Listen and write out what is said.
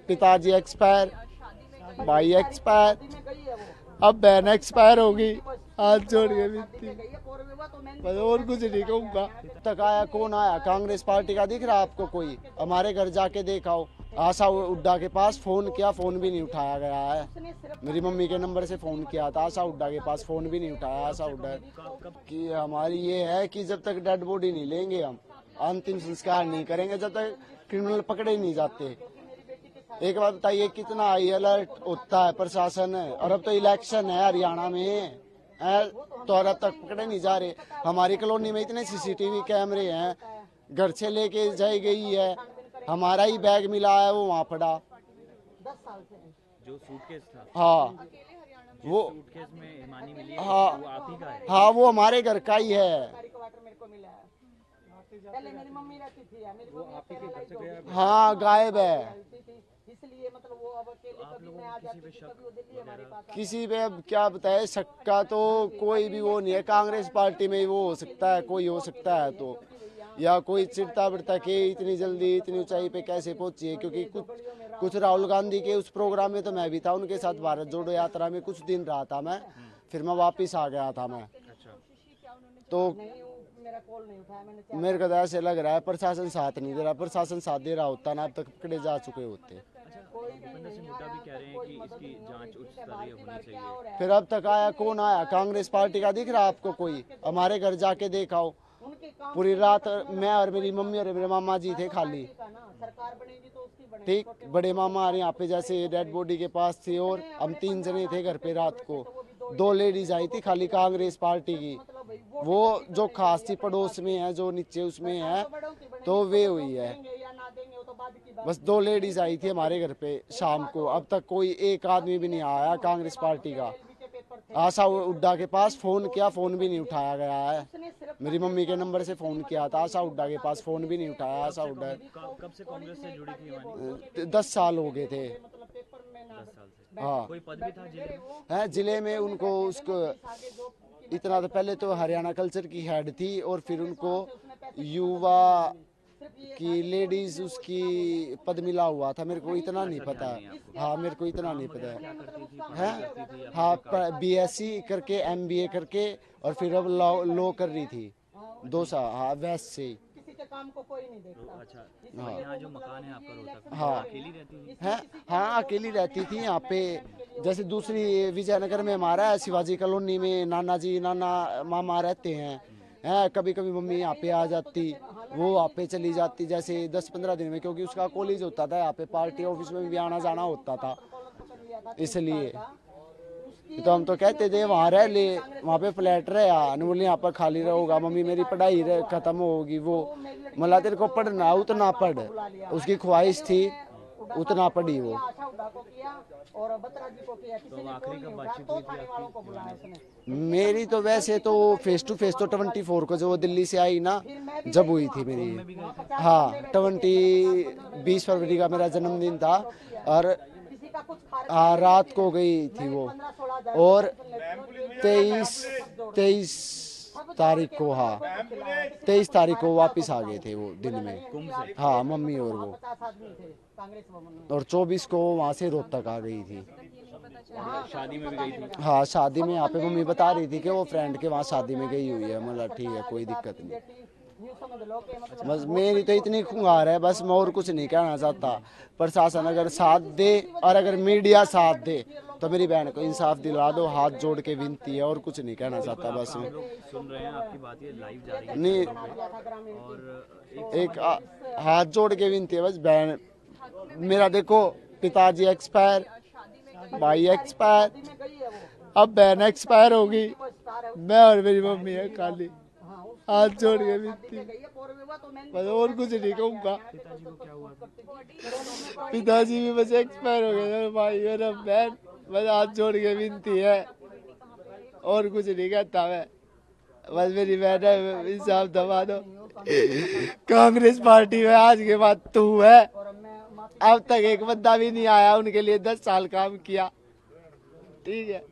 पिताजी एक्सपायर, भाई एक्सपायर, अब बहन एक्सपायर होगी। हाथ जोड़ के विनती, बस और कुछ नहीं कहूँगा। तक आया कौन आया? कांग्रेस पार्टी का दिख रहा आपको कोई? हमारे घर जाके देखाओ। आशा हुड्डा के पास फोन किया, फोन भी नहीं उठाया गया है। मेरी मम्मी के नंबर से फोन किया था आशा हुड्डा के पास, फोन भी नहीं उठाया आशा हुड्डा की। हमारी ये है कि जब तक डेड बॉडी नहीं लेंगे, हम अंतिम संस्कार नहीं करेंगे जब तक क्रिमिनल पकड़े नहीं जाते। एक बात बताइए, कितना हाई अलर्ट होता है प्रशासन, और अब तो इलेक्शन है हरियाणा में, तो अब तक पकड़े नहीं जा रहे। हमारी कॉलोनी में इतने सीसीटीवी कैमरे हैं, घर से लेके जाई गई है, हमारा ही बैग मिला है वो वहाँ पड़ा। 10 साल से जो सूटकेस था, हाँ वो सूटकेस में हिमानी मिली है, हाँ वो आप ही का है? हाँ वो हमारे घर का ही है। क्वार्टर मेरे को मिला है। पहले मेरी मम्मी रहती थी, मेरी मम्मी आप ही के घर से गया? हाँ गायब है, इसलिए मतलब वो अब अकेले कभी मैं आ जाती थी, कभी वो दिल्ली हमारे पास। किसी पे अब क्या बताए, शक्का तो कोई भी वो नहीं है। कांग्रेस पार्टी में वो हो सकता है, कोई हो सकता है तो, या कोई चिढ़ता बिड़ता के इतनी जल्दी इतनी ऊंचाई पे कैसे पहुंची है। क्योंकि कुछ राहुल गांधी के उस प्रोग्राम में तो मैं भी था उनके साथ, भारत जोड़ो यात्रा में कुछ दिन रहा था मैं, फिर मैं वापिस आ गया था मैं। तो मेरा कॉल नहीं उठाया मैंने। मेरे को तो ऐसे लग रहा है प्रशासन साथ नहीं दे रहा। प्रशासन साथ दे रहा होता ना, अब तक पकड़े जा चुके होते। भूपेंद्र सिंह हुड्डा भी कह रहे हैं कि इसकी जांच उच्च स्तरीय होनी चाहिए। फिर अब तक आया कौन आया? कांग्रेस पार्टी का दिख रहा आपको कोई? हमारे घर जाके देखाओ। पूरी रात मैं और मेरी मम्मी और मेरे मामा जी थे खाली। सरकार बनेगी तो उसकी बनेगी। ठीक, बड़े मामा आ रहे यहाँ पे जैसे डेड बॉडी के पास थे, और हम 3 जने थे घर पे। रात को 2 लेडीज आई थी खाली कांग्रेस पार्टी की, वो जो खास थी पड़ोस में है, जो नीचे उसमें है, तो वे हुई है। बस 2 लेडीज आई थी हमारे घर पे शाम को। अब तक कोई एक आदमी भी नहीं आया कांग्रेस पार्टी का। आशा हुड्डा के पास फोन किया, फोन भी नहीं उठाया गया है। मेरी मम्मी के नंबर से फोन किया था आशा हुड्डा के पास, फोन भी नहीं उठाया आशा हुड्डा। कब से कांग्रेस से जुड़ी थी हिमानी? 10 साल हो गए थे। 10 साल से। हाँ, कोई पद भी था जिले में? है जिले में उनको, उसको इतना तो पहले तो हरियाणा कल्चर की हेड थी, और फिर उनको युवा की लेडीज उसकी पद मिला हुआ था। मेरे को इतना नहीं पता। हाँ मेरे को इतना नहीं पता है। हाँ बीएससी करके MBA करके, और फिर अब लॉ कर रही थी 2 साल। हाँ वेस्ट से ही। किसी के काम को कोई नहीं देखता। अच्छा, यहाँ जो मकान है आपका रोहतक में, हाँ अकेली रहती थी? है, हाँ अकेली रहती थी यहाँ पे। जैसे दूसरी विजयनगर में हमारा है, शिवाजी कॉलोनी में नाना जी नाना मामा रहते हैं। कभी कभी मम्मी यहाँ पे आ जाती, वो वहाँ पे चली जाती जैसे 10-15 दिन में, क्योंकि उसका कॉलेज होता था यहाँ पे, पार्टी ऑफिस में भी आना जाना होता था, इसलिए। तो हम तो कहते थे वहाँ रह ले, वहाँ पे फ्लैट रहे, बोले यहाँ पर खाली रहोगा, मम्मी मेरी पढ़ाई खत्म होगी। वो मतलब तेरे को पढ़ना उतना पढ़, उसकी ख्वाहिश थी उतना पढ़ी वो। तो आखिरी कब बातचीत हुई थी आपकी? मेरी तो वैसे तो फेस टू फेस तो 24 को जो दिल्ली से आई ना, जब हुई थी मेरी। हाँ 20 फरवरी का मेरा जन्मदिन था, और रात को गई थी वो, और 23 तारीख को, हाँ 23 तारीख को वापस आ गए थे वो दिन में। हाँ मम्मी और वो, और 24 को वहाँ से रोहतक आ गई थी। शादी में भी गई थी? हाँ शादी में यहाँ पे मम्मी बता रही थी कि वो फ्रेंड के वहाँ शादी में गई हुई है। मतलब ठीक है, कोई दिक्कत नहीं। बस मेरी तो इतनी खुंगार है, बस मैं और कुछ नहीं कहना चाहता। प्रशासन अगर साथ दे, और अगर मीडिया साथ दे, तो मेरी बहन को इंसाफ दिला दो, हाथ जोड़ के विनती है, और कुछ नहीं कहना चाहता। बस हम लोग सुन रहे हैं आपकी बात, ये लाइव जा रही है नहीं, और एक हाथ जोड़ के विनती है बस। बहन मेरा देखो, पिताजी एक्सपायर, भाई एक्सपायर, अब बहन एक्सपायर होगी, मैं और मेरी मम्मी है खाली। हाथ जोड़ के विनती, बस और कुछ नहीं कहूँगा। पिताजी को क्या हुआ था? पिताजी भी बस एक्सपायर हो गए, भाई और बहन। बस हाथ जोड़ के विनती है, और कुछ नहीं कहता मैं। बस मेरी बहन है, इंसाफ दबा दो। कांग्रेस पार्टी में आज के बाद तू है, अब तक एक बंदा भी नहीं आया, उनके लिए 10 साल काम किया। ठीक है।